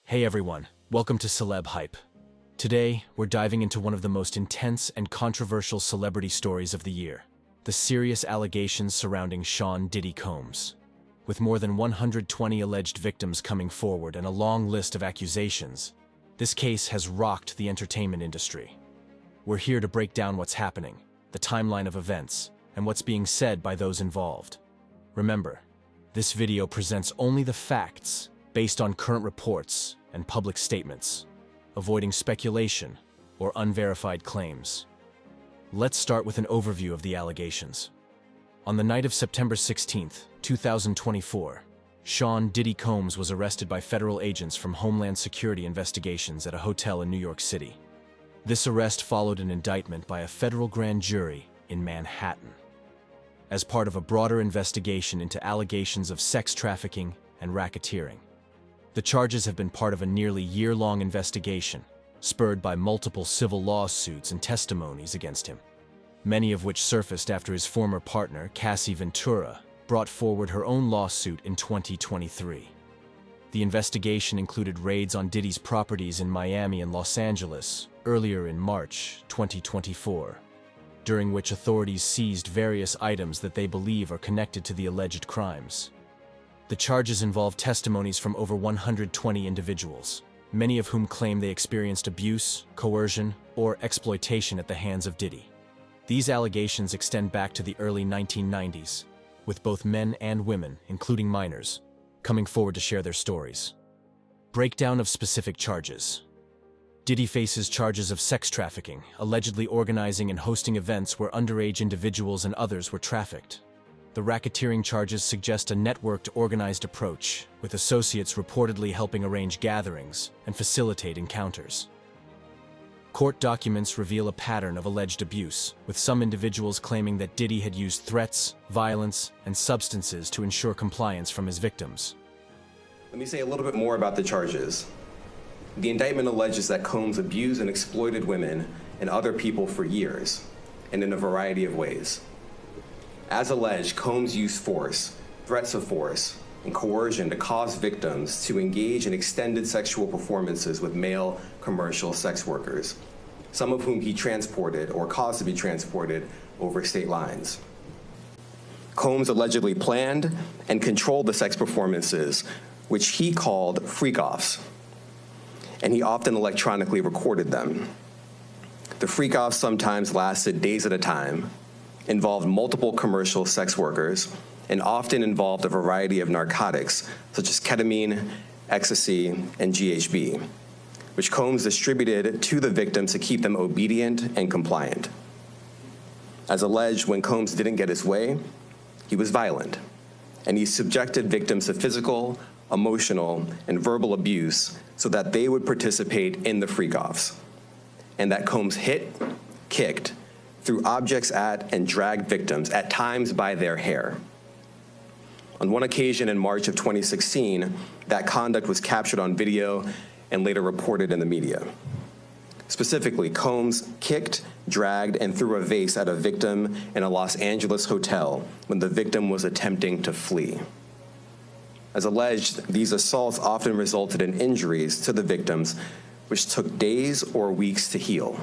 Hey everyone, welcome to Celeb Hype. Today, we're diving into one of the most intense and controversial celebrity stories of the year, the serious allegations surrounding Sean Diddy Combs. With more than 120 alleged victims coming forward and a long list of accusations, this case has rocked the entertainment industry. We're here to break down what's happening, the timeline of events, and what's being said by those involved. Remember, this video presents only the facts based on current reports and public statements, avoiding speculation or unverified claims. Let's start with an overview of the allegations. On the night of September 16, 2024, Sean Diddy Combs was arrested by federal agents from Homeland Security investigations at a hotel in New York City. This arrest followed an indictment by a federal grand jury in Manhattan, as part of a broader investigation into allegations of sex trafficking and racketeering. The charges have been part of a nearly year-long investigation, spurred by multiple civil lawsuits and testimonies against him, many of which surfaced after his former partner, Cassie Ventura, brought forward her own lawsuit in 2023. The investigation included raids on Diddy's properties in Miami and Los Angeles earlier in March 2024, during which authorities seized various items that they believe are connected to the alleged crimes. The charges involve testimonies from over 120 individuals, many of whom claim they experienced abuse, coercion, or exploitation at the hands of Diddy. These allegations extend back to the early 1990s, with both men and women, including minors, coming forward to share their stories. Breakdown of specific charges. Diddy faces charges of sex trafficking, allegedly organizing and hosting events where underage individuals and others were trafficked. The racketeering charges suggest a networked, organized approach, with associates reportedly helping arrange gatherings and facilitate encounters. Court documents reveal a pattern of alleged abuse, with some individuals claiming that Diddy had used threats, violence, and substances to ensure compliance from his victims. Let me say a little bit more about the charges. The indictment alleges that Combs abused and exploited women and other people for years, and in a variety of ways. As alleged, Combs used force, threats of force, and coercion to cause victims to engage in extended sexual performances with male commercial sex workers, some of whom he transported or caused to be transported over state lines. Combs allegedly planned and controlled the sex performances, which he called freak-offs, and he often electronically recorded them. The freak-offs sometimes lasted days at a time, involved multiple commercial sex workers, and often involved a variety of narcotics, such as ketamine, ecstasy, and GHB, which Combs distributed to the victims to keep them obedient and compliant. As alleged, when Combs didn't get his way, he was violent, and he subjected victims to physical, emotional, and verbal abuse so that they would participate in the freak-offs, and that Combs hit, kicked, threw objects at, and dragged victims, at times by their hair. On one occasion in March of 2016, that conduct was captured on video and later reported in the media. Specifically, Combs kicked, dragged, and threw a vase at a victim in a Los Angeles hotel when the victim was attempting to flee. As alleged, these assaults often resulted in injuries to the victims, which took days or weeks to heal.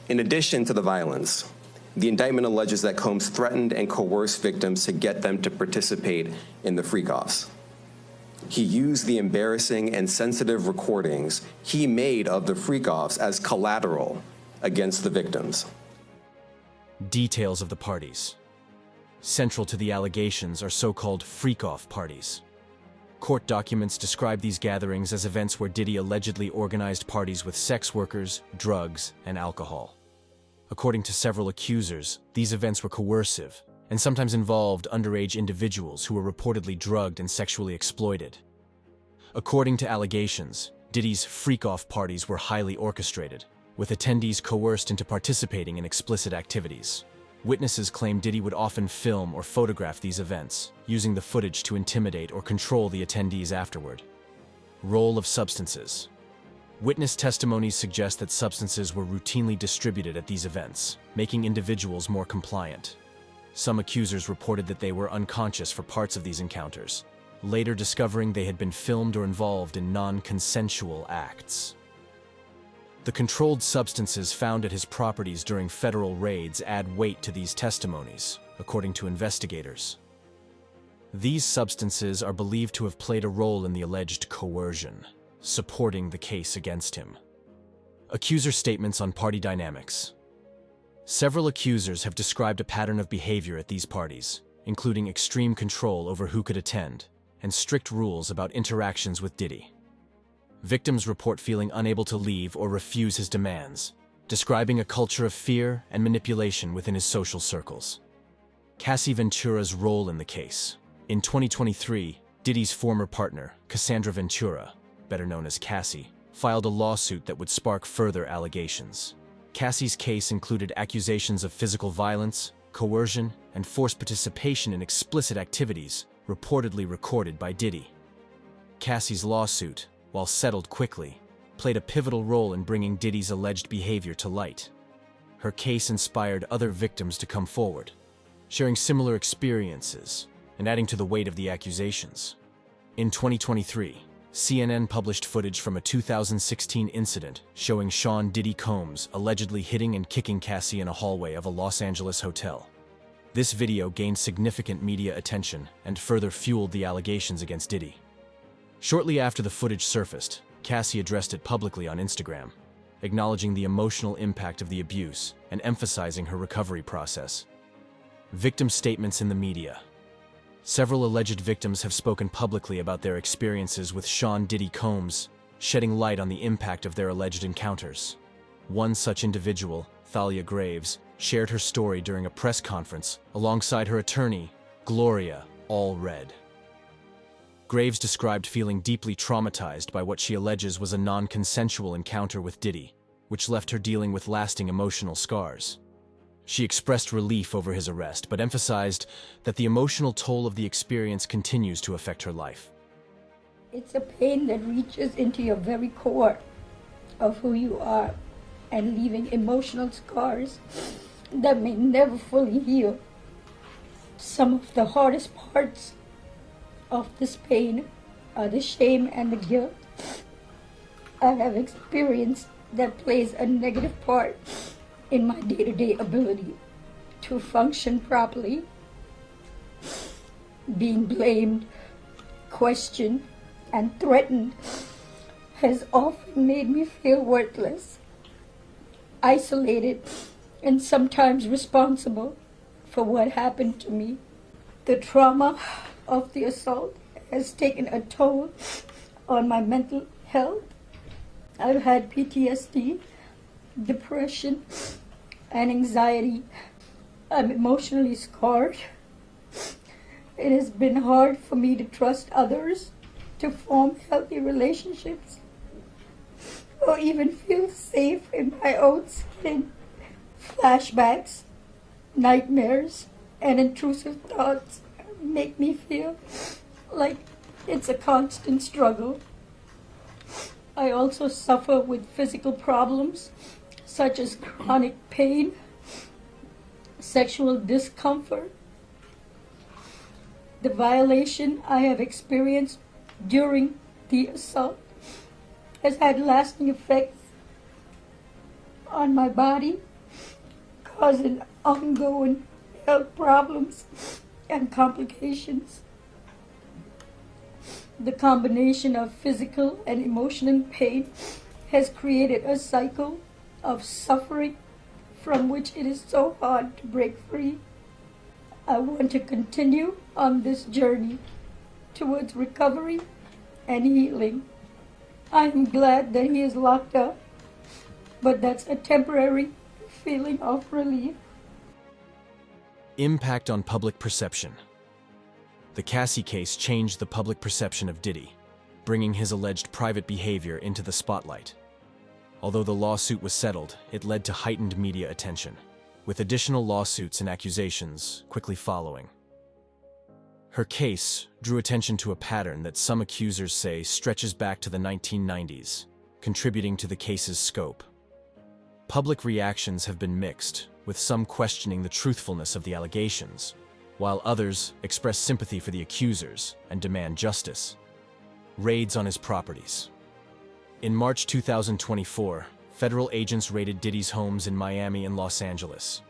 In addition to the violence, the indictment alleges that Combs threatened and coerced victims to get them to participate in the freak-offs. He used the embarrassing and sensitive recordings he made of the freak-offs as collateral against the victims. Details of the parties. Central to the allegations are so-called freak-off parties. Court documents describe these gatherings as events where Diddy allegedly organized parties with sex workers, drugs, and alcohol. According to several accusers, these events were coercive and sometimes involved underage individuals who were reportedly drugged and sexually exploited. According to allegations, Diddy's freak-off parties were highly orchestrated, with attendees coerced into participating in explicit activities. Witnesses claim Diddy would often film or photograph these events, using the footage to intimidate or control the attendees afterward. Role of substances. Witness testimonies suggest that substances were routinely distributed at these events, making individuals more compliant. Some accusers reported that they were unconscious for parts of these encounters, later discovering they had been filmed or involved in non-consensual acts. The controlled substances found at his properties during federal raids add weight to these testimonies, according to investigators. These substances are believed to have played a role in the alleged coercion, supporting the case against him. Accuser statements on party dynamics. Several accusers have described a pattern of behavior at these parties, including extreme control over who could attend, and strict rules about interactions with Diddy. Victims report feeling unable to leave or refuse his demands, describing a culture of fear and manipulation within his social circles. Cassie Ventura's role in the case. In 2023, Diddy's former partner, Cassandra Ventura, better known as Cassie, filed a lawsuit that would spark further allegations. Cassie's case included accusations of physical violence, coercion, and forced participation in explicit activities reportedly recorded by Diddy. Cassie's lawsuit, while settled quickly, played a pivotal role in bringing Diddy's alleged behavior to light. Her case inspired other victims to come forward, sharing similar experiences and adding to the weight of the accusations. In 2023, CNN published footage from a 2016 incident showing Sean Diddy Combs allegedly hitting and kicking Cassie in a hallway of a Los Angeles hotel. This video gained significant media attention and further fueled the allegations against Diddy. Shortly after the footage surfaced, Cassie addressed it publicly on Instagram, acknowledging the emotional impact of the abuse and emphasizing her recovery process. Victim statements in the media. Several alleged victims have spoken publicly about their experiences with Sean Diddy Combs, shedding light on the impact of their alleged encounters. One such individual, Thalia Graves, shared her story during a press conference alongside her attorney, Gloria Allred. Graves described feeling deeply traumatized by what she alleges was a non-consensual encounter with Diddy, which left her dealing with lasting emotional scars. She expressed relief over his arrest, but emphasized that the emotional toll of the experience continues to affect her life. It's a pain that reaches into your very core of who you are and leaving emotional scars that may never fully heal. Some of the hardest parts of this pain are the shame and the guilt I have experienced that plays a negative part in my day-to-day ability to function properly. Being blamed, questioned, and threatened has often made me feel worthless, isolated, and sometimes responsible for what happened to me. The trauma of the assault has taken a toll on my mental health. I've had PTSD, depression, and anxiety. I'm emotionally scarred. It has been hard for me to trust others, to form healthy relationships, or even feel safe in my own skin. Flashbacks, nightmares, and intrusive thoughts make me feel like it's a constant struggle. I also suffer with physical problems such as chronic pain, sexual discomfort. The violation I have experienced during the assault has had lasting effects on my body, causing ongoing health problems and complications. The combination of physical and emotional pain has created a cycle of suffering from which it is so hard to break free. I want to continue on this journey towards recovery and healing. I am glad that he is locked up, but that's a temporary feeling of relief. Impact on public perception. The Cassie case changed the public perception of Diddy, bringing his alleged private behavior into the spotlight. Although the lawsuit was settled, it led to heightened media attention, with additional lawsuits and accusations quickly following. Her case drew attention to a pattern that some accusers say stretches back to the 1990s, contributing to the case's scope. Public reactions have been mixed, with some questioning the truthfulness of the allegations, while others express sympathy for the accusers and demand justice. Raids on his properties. In March 2024, federal agents raided Diddy's homes in Miami and Los Angeles.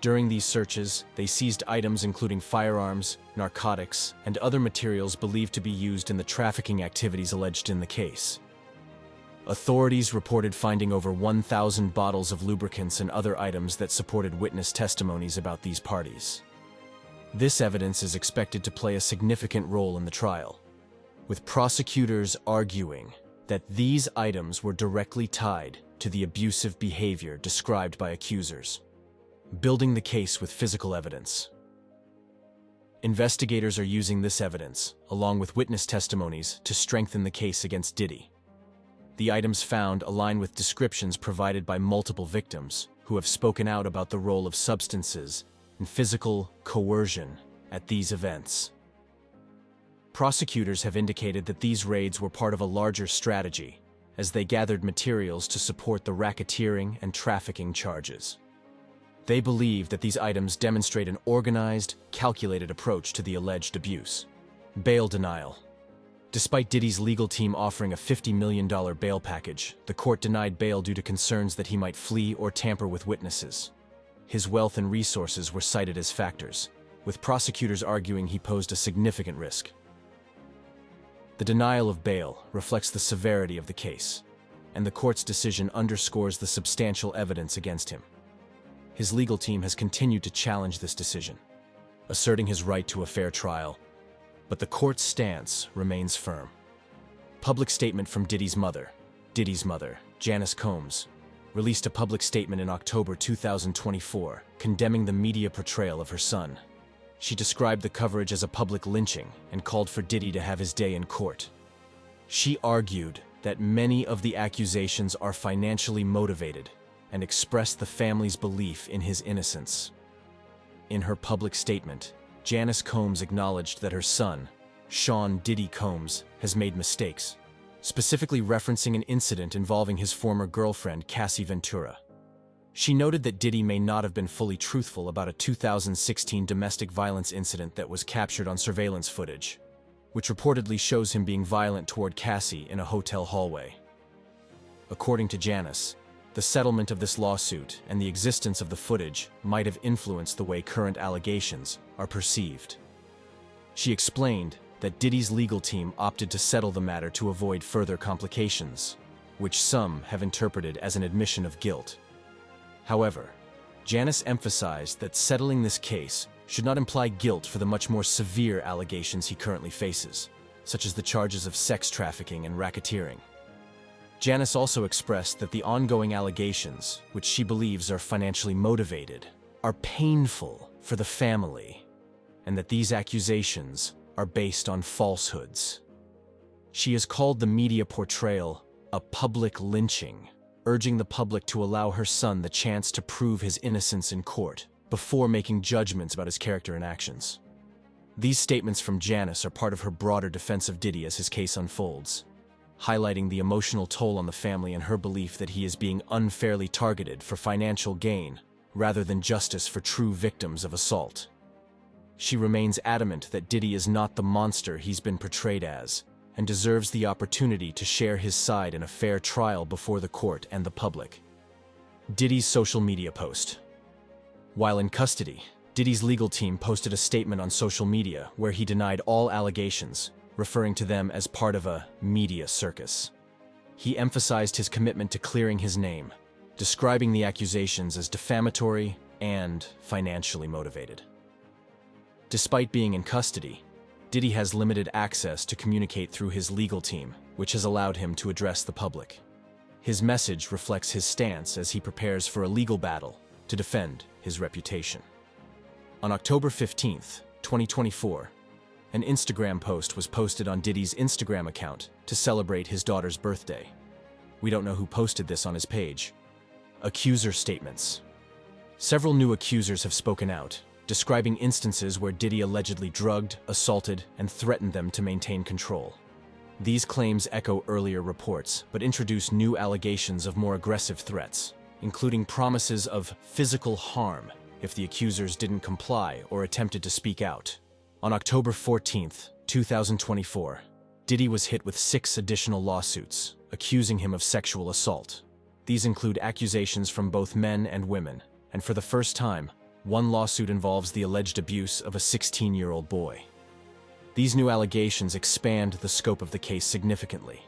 During these searches, they seized items including firearms, narcotics, and other materials believed to be used in the trafficking activities alleged in the case. Authorities reported finding over 1,000 bottles of lubricants and other items that supported witness testimonies about these parties. This evidence is expected to play a significant role in the trial, with prosecutors arguing that these items were directly tied to the abusive behavior described by accusers, building the case with physical evidence. Investigators are using this evidence, along with witness testimonies, to strengthen the case against Diddy. The items found align with descriptions provided by multiple victims who have spoken out about the role of substances and physical coercion at these events. Prosecutors have indicated that these raids were part of a larger strategy as they gathered materials to support the racketeering and trafficking charges. They believe that these items demonstrate an organized, calculated approach to the alleged abuse. Bail denial. Despite Diddy's legal team offering a $50 million bail package, the court denied bail due to concerns that he might flee or tamper with witnesses. His wealth and resources were cited as factors, with prosecutors arguing he posed a significant risk. The denial of bail reflects the severity of the case, and the court's decision underscores the substantial evidence against him. His legal team has continued to challenge this decision, asserting his right to a fair trial, but the court's stance remains firm. Public statement from Diddy's mother, Janice Combs, released a public statement in October 2024 condemning the media portrayal of her son. She described the coverage as a public lynching and called for Diddy to have his day in court. She argued that many of the accusations are financially motivated and expressed the family's belief in his innocence. In her public statement, Janice Combs acknowledged that her son, Sean Diddy Combs, has made mistakes, specifically referencing an incident involving his former girlfriend, Cassie Ventura. She noted that Diddy may not have been fully truthful about a 2016 domestic violence incident that was captured on surveillance footage, which reportedly shows him being violent toward Cassie in a hotel hallway. According to Janice, the settlement of this lawsuit and the existence of the footage might have influenced the way current allegations are perceived. She explained that Diddy's legal team opted to settle the matter to avoid further complications, which some have interpreted as an admission of guilt. However, Janice emphasized that settling this case should not imply guilt for the much more severe allegations he currently faces, such as the charges of sex trafficking and racketeering. Janice also expressed that the ongoing allegations, which she believes are financially motivated, are painful for the family, and that these accusations are based on falsehoods. She has called the media portrayal a public lynching, urging the public to allow her son the chance to prove his innocence in court before making judgments about his character and actions. These statements from Janice are part of her broader defense of Diddy as his case unfolds, highlighting the emotional toll on the family and her belief that he is being unfairly targeted for financial gain rather than justice for true victims of assault. She remains adamant that Diddy is not the monster he's been portrayed as, and deserves the opportunity to share his side in a fair trial before the court and the public. Diddy's social media post. While in custody, Diddy's legal team posted a statement on social media where he denied all allegations, referring to them as part of a media circus. He emphasized his commitment to clearing his name, describing the accusations as defamatory and financially motivated. Despite being in custody, Diddy has limited access to communicate through his legal team, which has allowed him to address the public. His message reflects his stance as he prepares for a legal battle to defend his reputation. On October 15, 2024, an Instagram post was posted on Diddy's Instagram account to celebrate his daughter's birthday. We don't know who posted this on his page. Accuser statements. Several new accusers have spoken out, describing instances where Diddy allegedly drugged, assaulted, and threatened them to maintain control. These claims echo earlier reports, but introduce new allegations of more aggressive threats, including promises of physical harm if the accusers didn't comply or attempted to speak out. On October 14, 2024, Diddy was hit with 6 additional lawsuits, accusing him of sexual assault. These include accusations from both men and women, and for the first time, one lawsuit involves the alleged abuse of a 16-year-old boy. These new allegations expand the scope of the case significantly,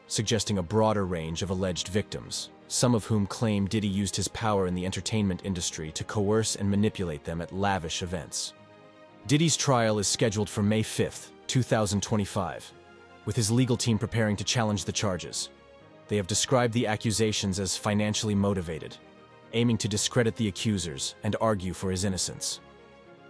suggesting a broader range of alleged victims, some of whom claim Diddy used his power in the entertainment industry to coerce and manipulate them at lavish events. Diddy's trial is scheduled for May 5, 2025, with his legal team preparing to challenge the charges. They have described the accusations as financially motivated, aiming to discredit the accusers and argue for his innocence.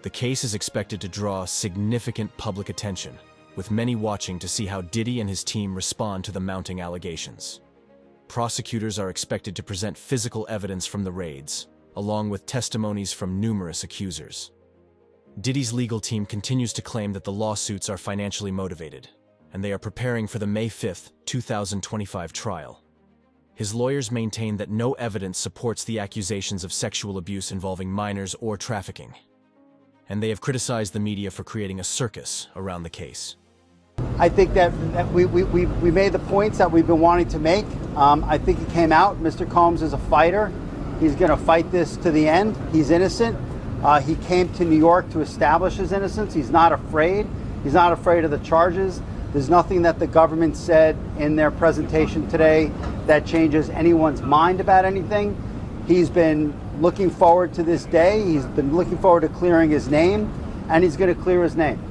The case is expected to draw significant public attention, with many watching to see how Diddy and his team respond to the mounting allegations. Prosecutors are expected to present physical evidence from the raids, along with testimonies from numerous accusers. Diddy's legal team continues to claim that the lawsuits are financially motivated, and they are preparing for the May 5, 2025 trial. His lawyers maintain that no evidence supports the accusations of sexual abuse involving minors or trafficking, and they have criticized the media for creating a circus around the case. I think that we made the points that we've been wanting to make. I think it came out. Mr. Combs is a fighter. He's going to fight this to the end. He's innocent. He came to New York to establish his innocence. He's not afraid. He's not afraid of the charges. There's nothing that the government said in their presentation today that changes anyone's mind about anything. He's been looking forward to this day. He's been looking forward to clearing his name, and he's going to clear his name.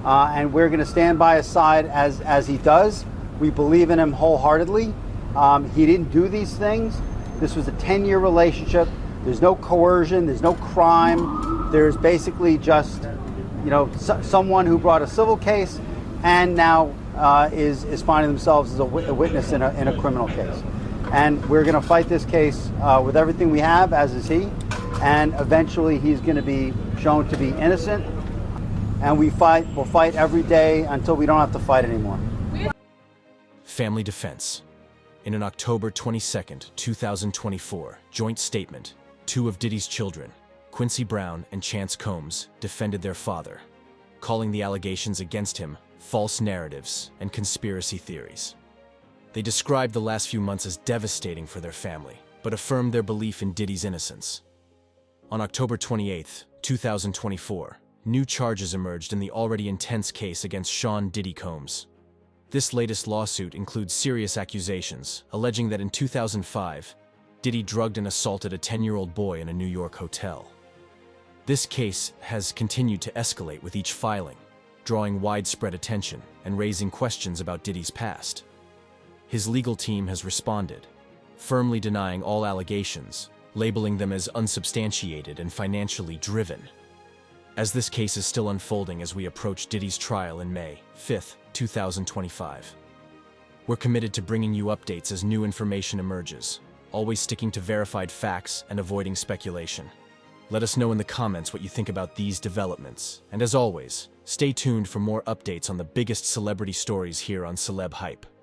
And we're going to stand by his side as he does. We believe in him wholeheartedly. He didn't do these things. This was a 10-year relationship. There's no coercion. There's no crime. There's basically just, someone who brought a civil case and now is finding themselves as a witness in a criminal case. And we're going to fight this case with everything we have, as is he. And eventually he's going to be shown to be innocent. And we'll fight every day until we don't have to fight anymore. Family defense. In an October 22, 2024 joint statement, 2 of Diddy's children, Quincy Brown and Chance Combs, defended their father, calling the allegations against him false narratives and conspiracy theories. They described the last few months as devastating for their family, but affirmed their belief in Diddy's innocence. On October 28, 2024, new charges emerged in the already intense case against Sean Diddy Combs. This latest lawsuit includes serious accusations, alleging that in 2005, Diddy drugged and assaulted a 10-year-old boy in a New York hotel. This case has continued to escalate with each filing, drawing widespread attention and raising questions about Diddy's past. His legal team has responded, firmly denying all allegations, labeling them as unsubstantiated and financially driven. As this case is still unfolding as we approach Diddy's trial in May 5, 2025. We're committed to bringing you updates as new information emerges, always sticking to verified facts and avoiding speculation. Let us know in the comments what you think about these developments, and as always, stay tuned for more updates on the biggest celebrity stories here on Celeb Hype.